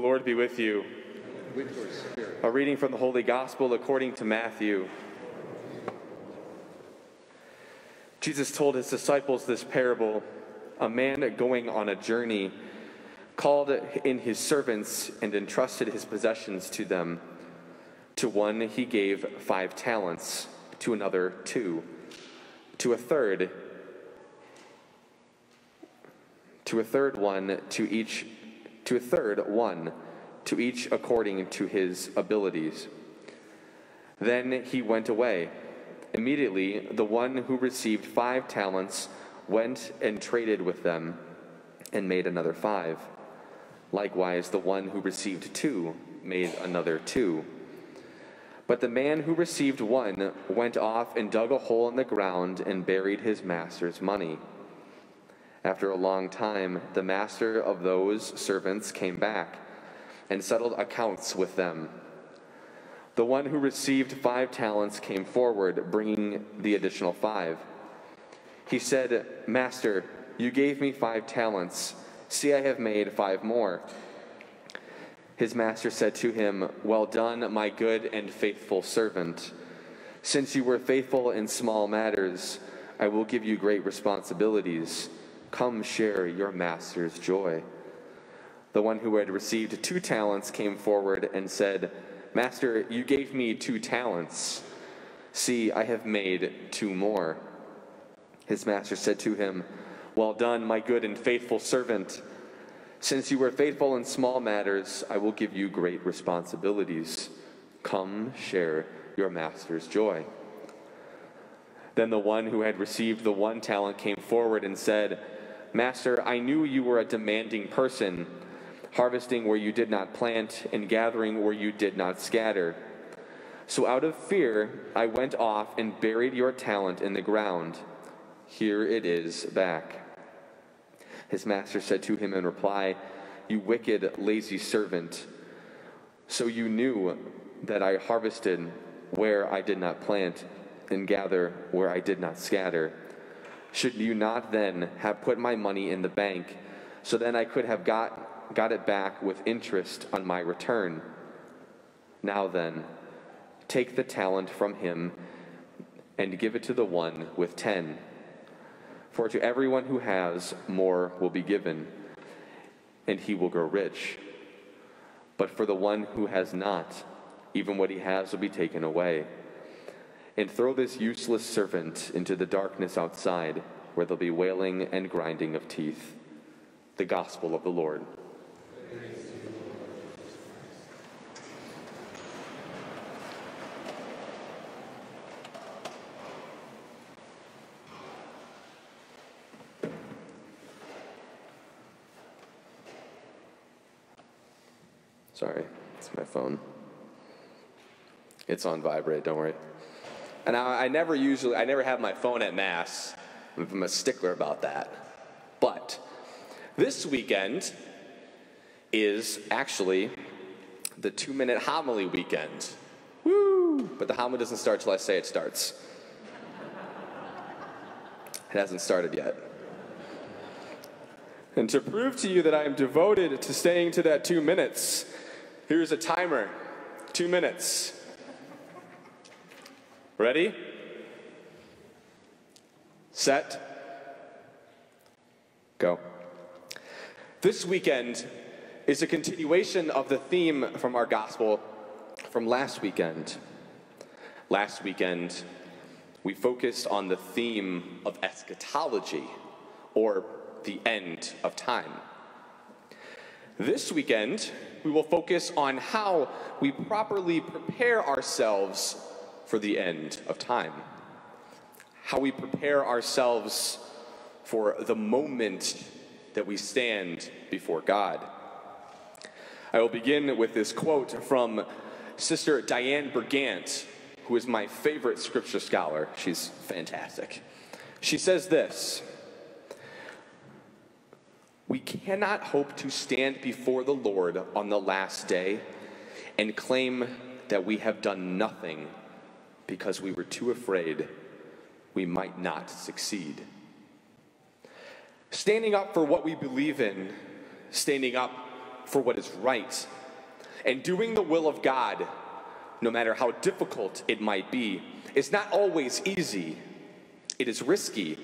Lord be with you. With your spirit. A reading from the Holy Gospel according to Matthew. Jesus told his disciples this parable. A man going on a journey called in his servants and entrusted his possessions to them. To one he gave 5 talents, to another 2, to a third one, to each according to his abilities. Then he went away. Immediately, the one who received 5 talents went and traded with them and made another 5. Likewise, the one who received 2 made another 2. But the man who received 1 went off and dug a hole in the ground and buried his master's money. After a long time, the master of those servants came back and settled accounts with them. The one who received 5 talents came forward, bringing the additional 5. He said, "Master, you gave me 5 talents. See, I have made 5 more." His master said to him, "Well done, my good and faithful servant. Since you were faithful in small matters, I will give you great responsibilities. Come share your master's joy." The one who had received 2 talents came forward and said, "Master, you gave me 2 talents. See, I have made 2 more." His master said to him, "Well done, my good and faithful servant. Since you were faithful in small matters, I will give you great responsibilities. Come share your master's joy." Then the one who had received the 1 talent came forward and said, "Master, I knew you were a demanding person, harvesting where you did not plant and gathering where you did not scatter. So out of fear, I went off and buried your talent in the ground. Here it is back." His master said to him in reply, "You wicked, lazy servant. So you knew that I harvested where I did not plant and gather where I did not scatter. Should you not then have put my money in the bank, so then I could have got it back with interest on my return? Now then, take the talent from him and give it to the one with 10. For to everyone who has, more will be given, and he will grow rich. But for the one who has not, even what he has will be taken away. And throw this useless servant into the darkness outside, where there'll be wailing and grinding of teeth." The Gospel of the Lord. Sorry, it's my phone. It's on vibrate, don't worry. And I never have my phone at Mass. I'm a stickler about that. But this weekend is actually the 2-minute homily weekend. Woo! But the homily doesn't start till I say it starts. It hasn't started yet. And to prove to you that I am devoted to staying to that 2 minutes, here's a timer. 2 minutes. Ready? Set. Go. This weekend is a continuation of the theme from our gospel from last weekend. Last weekend, we focused on the theme of eschatology, or the end of time. This weekend, we will focus on how we properly prepare ourselves for the end of time. How we prepare ourselves for the moment that we stand before God. I will begin with this quote from Sister Diane Bergant, who is my favorite scripture scholar. She's fantastic. She says this: "We cannot hope to stand before the Lord on the last day and claim that we have done nothing because we were too afraid we might not succeed." Standing up for what we believe in, standing up for what is right. And doing the will of God, no matter how difficult it might be, is not always easy. It is risky.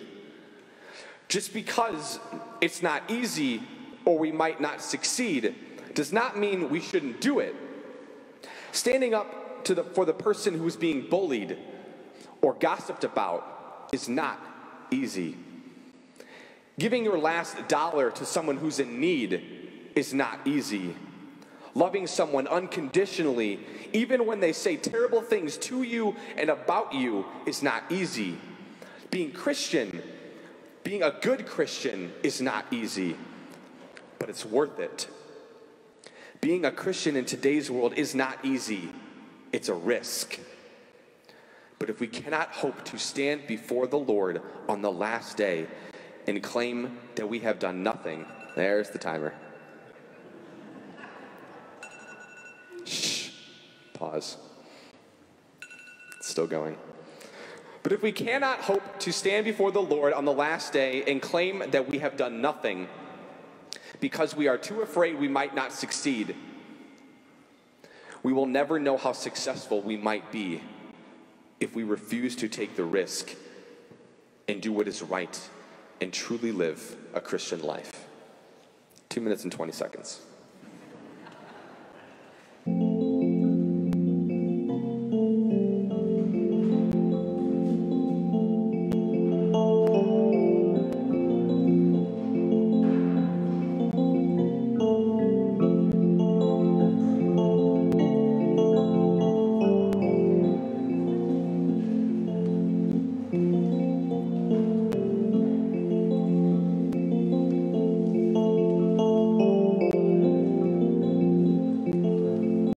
Just because it's not easy or we might not succeed does not mean we shouldn't do it. Standing up for the person who's being bullied or gossiped about is not easy. Giving your last dollar to someone who's in need is not easy. Loving someone unconditionally, even when they say terrible things to you and about you, is not easy. Being a good Christian is not easy, but it's worth it. Being a Christian in today's world is not easy. It's a risk. But if we cannot hope to stand before the Lord on the last day and claim that we have done nothing, there's the timer. Shh. Pause. It's still going. But if we cannot hope to stand before the Lord on the last day and claim that we have done nothing because we are too afraid we might not succeed, we will never know how successful we might be if we refuse to take the risk and do what is right and truly live a Christian life. 2 minutes and 20 seconds.